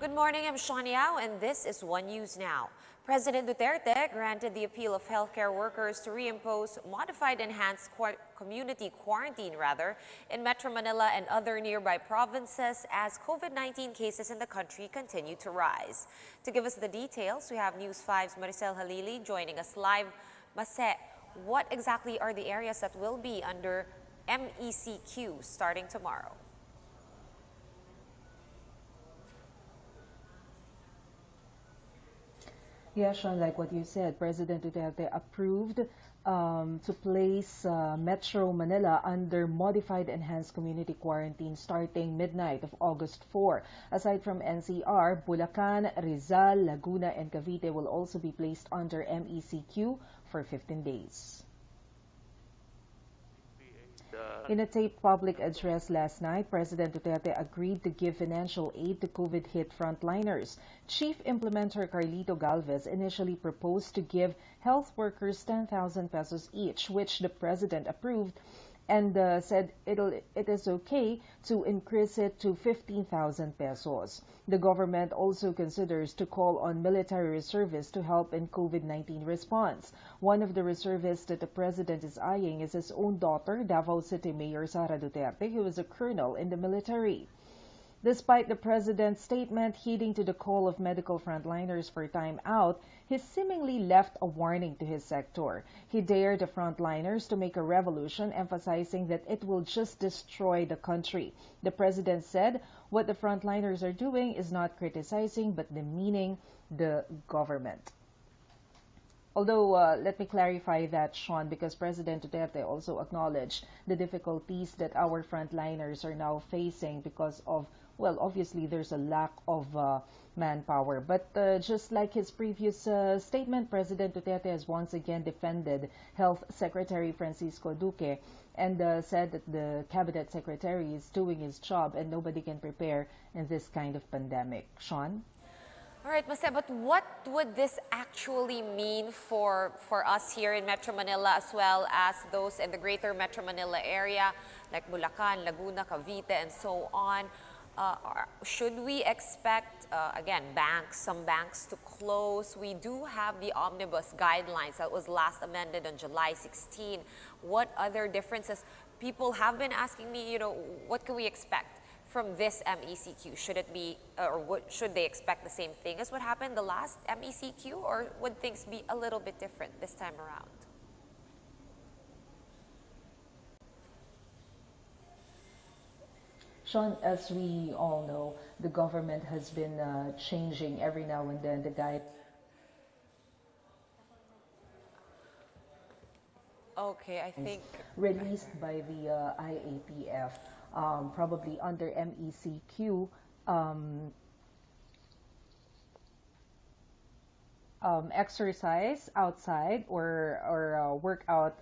Good morning, I'm Sean Yao, and this is One News Now. President Duterte granted the appeal of healthcare workers to reimpose modified enhanced community quarantine in Metro Manila and other nearby provinces as COVID-19 cases in the country continue to rise. To give us the details, we have News 5's Maricel Halili joining us live. Mase, what exactly are the areas that will be under MECQ starting tomorrow? Yeah, Sean, like what you said, President Duterte approved to place Metro Manila under modified enhanced community quarantine starting midnight of August 4. Aside from NCR, Bulacan, Rizal, Laguna, and Cavite will also be placed under MECQ for 15 days. In a taped public address last night, President Duterte agreed to give financial aid to COVID-hit frontliners. Chief Implementer Carlito Galvez initially proposed to give health workers 10,000 pesos each, which the president approved and said it is okay to increase it to 15,000 pesos. The government also considers to call on military reservists to help in COVID-19 response. One of the reservists that the president is eyeing is his own daughter, Davao City Mayor Sara Duterte, who is a colonel in the military. Despite the president's statement heeding to the call of medical frontliners for time out, he seemingly left a warning to his sector. He dared the frontliners to make a revolution, emphasizing that it will just destroy the country. The president said what the frontliners are doing is not criticizing but demeaning the government. Although, let me clarify that, Sean, because President Duterte also acknowledged the difficulties that our frontliners are now facing because of, well, obviously there's a lack of manpower. But just like his previous statement, President Duterte has once again defended Health Secretary Francisco Duque and said that the cabinet secretary is doing his job and nobody can prepare in this kind of pandemic. Sean? All right, Mase, but what would this actually mean for us here in Metro Manila as well as those in the greater Metro Manila area like Bulacan, Laguna, Cavite, and so on? Should we expect, again, some banks to close? We do have the omnibus guidelines that was last amended on July 16. What other differences? People have been asking me, what can we expect from this MECQ? Should it be, should they expect the same thing as what happened the last MECQ, or would things be a little bit different this time around? Sean, as we all know, the government has been changing every now and then the guide. Okay, I think Released by the IATF, probably under MECQ, um, exercise outside or workout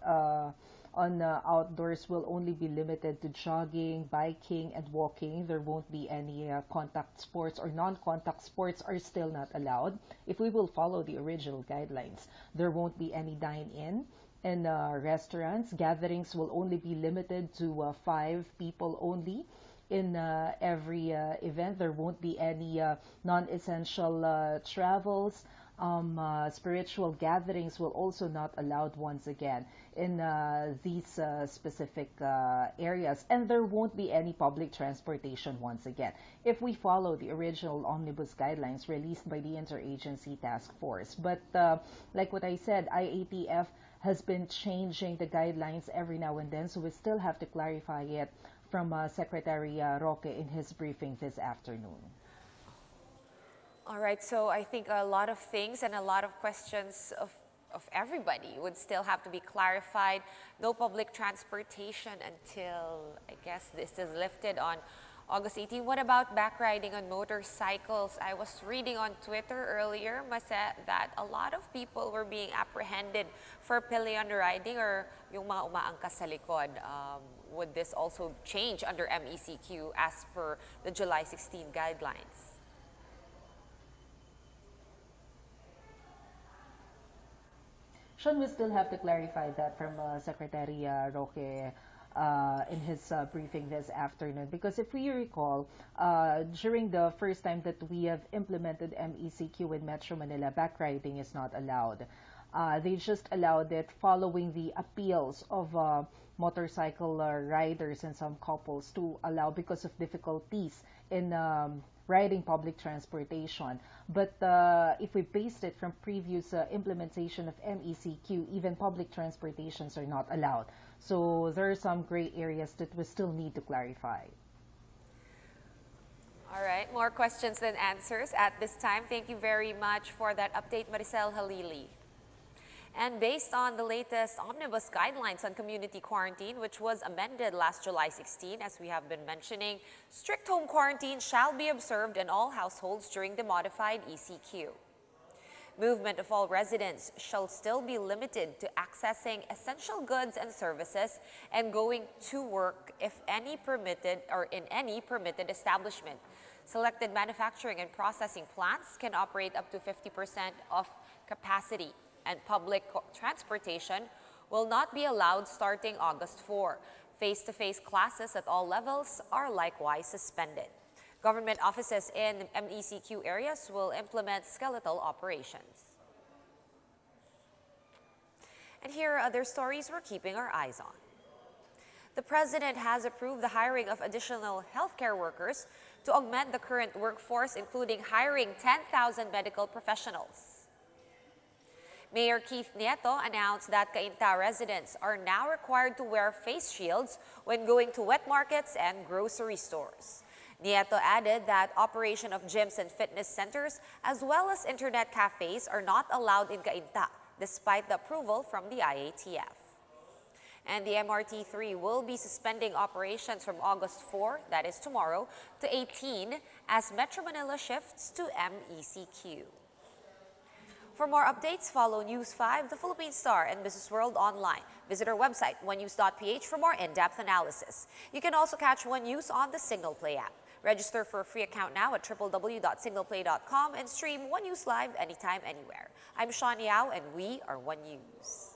on outdoors will only be limited to jogging, biking, and walking. There won't be any contact sports, or non-contact sports are still not allowed. If we will follow the original guidelines, there won't be any dine-in. In restaurants, gatherings will only be limited to 5 people only. In every event, there won't be any non-essential travels. Spiritual gatherings will also not allowed once again in these specific areas, and there won't be any public transportation once again if we follow the original omnibus guidelines released by the Interagency Task Force. But like what I said, IATF has been changing the guidelines every now and then, so we still have to clarify it from Secretary Roque in his briefing this afternoon. all right, so I think a lot of things and a lot of questions of everybody would still have to be clarified. No public transportation until, I guess, this is lifted on August 18. What about back riding on motorcycles? I was reading on Twitter earlier, Mase, that a lot of people were being apprehended for pillion riding or yung mga umaangkas sa likod. Would this also change under MECQ as per the July 16 guidelines? Sean, we still have to clarify that from Secretary Roque in his briefing this afternoon. Because if we recall, during the first time that we have implemented MECQ in Metro Manila, backriding is not allowed. They just allowed it following the appeals of motorcycle riders and some couples to allow because of difficulties in riding public transportation. But if we based it from previous implementation of MECQ, even public transportations are not allowed. So there are some gray areas that we still need to clarify. All right, more questions than answers at this time. Thank you very much for that update, Maricel Halili. And based on the latest omnibus guidelines on community quarantine, which was amended last July 16, as we have been mentioning, strict home quarantine shall be observed in all households during the modified ECQ. Movement of all residents shall still be limited to accessing essential goods and services and going to work if any permitted or in any permitted establishment. Selected manufacturing and processing plants can operate up to 50% of capacity, and public transportation will not be allowed starting August 4. Face-to-face classes at all levels are likewise suspended. Government offices in MECQ areas will implement skeletal operations. And here are other stories we're keeping our eyes on. The President has approved the hiring of additional healthcare workers to augment the current workforce, including hiring 10,000 medical professionals. Mayor Keith Nieto announced that Cainta residents are now required to wear face shields when going to wet markets and grocery stores. Nieto added that operation of gyms and fitness centers as well as internet cafes are not allowed in Cainta, despite the approval from the IATF. And the MRT3 will be suspending operations from August 4, that is tomorrow, to 18 as Metro Manila shifts to MECQ. For more updates, follow News 5, The Philippine Star, and Business World online. Visit our website, onenews.ph, for more in-depth analysis. You can also catch One News on the Signal Play app. Register for a free account now at www.signalplay.com and stream One News Live anytime, anywhere. I'm Sean Yao, and we are One News.